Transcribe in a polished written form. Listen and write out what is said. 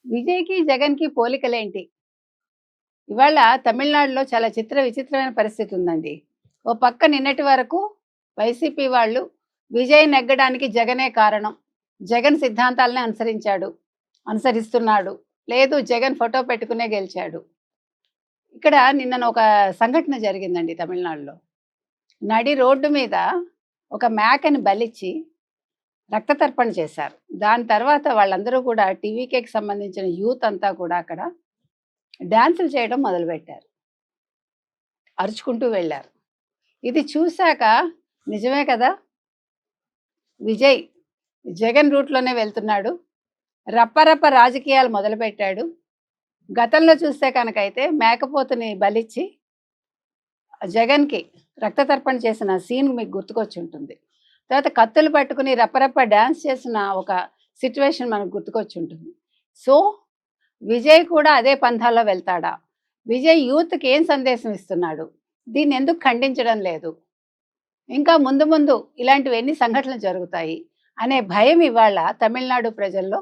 విజయ్‌కి, జగన్‌కి పోలికలేంటి? ఇవాళ తమిళనాడులో చాలా విచిత్రమైన పరిస్థితి ఉందండి. ఓ పక్క నిన్నటి వరకు వైసీపీ వాళ్ళు విజయ్ నెగ్గడానికి జగనే కారణం. జగన్ సిద్ధాంతాలనే అనుసరిస్తున్నాడు. లేదు జగన్ ఫోటో పెట్టుకునే గెలిచాడు. ఇక్కడ నిన్నన ఒక సంఘటన జరిగిందండి తమిళనాడులో. నడి రోడ్డు మీద ఒక మేకని బలిచ్చి రక్తతర్పణ చేశారు. దాని తర్వాత వాళ్ళందరూ కూడా టీవీకేకి సంబంధించిన యూత్ అంతా కూడా అక్కడ డాన్సులు చేయడం మొదలుపెట్టారు. అరుచుకుంటూ వెళ్ళారు. ఇది చూసాక నిజమే కదా! విజయ్ జగన్ రూట్‌లోనే వెళ్తున్నాడు. రప్పరప్ప రాజకీయాలు మొదలుపెట్టాడు. గతంలో చూస్తే కనుకైతే మేకపోతుని బలిచ్చి జగన్‌కి రక్తతర్పణ చేసిన సీన్ మీకు గుర్తుకొచ్చుంటుంది. తర్వాత కత్తులు పట్టుకుని రప్పరప్ప డాన్స్ చేసిన ఒక సిట్యుయేషన్ మనకు గుర్తుకొచ్చుంటుంది. సో, విజయ్ కూడా అదే పంథాలో వెళ్తాడా? విజయ్ యూత్‌కి ఏం సందేశం ఇస్తున్నాడు? దీన్నెందుకు ఖండించడం లేదు? ఇంకా ముందు ముందు ఇలాంటివి ఎన్ని సంఘటనలు జరుగుతాయి అనే భయం ఇవాళ తమిళనాడు ప్రజల్లో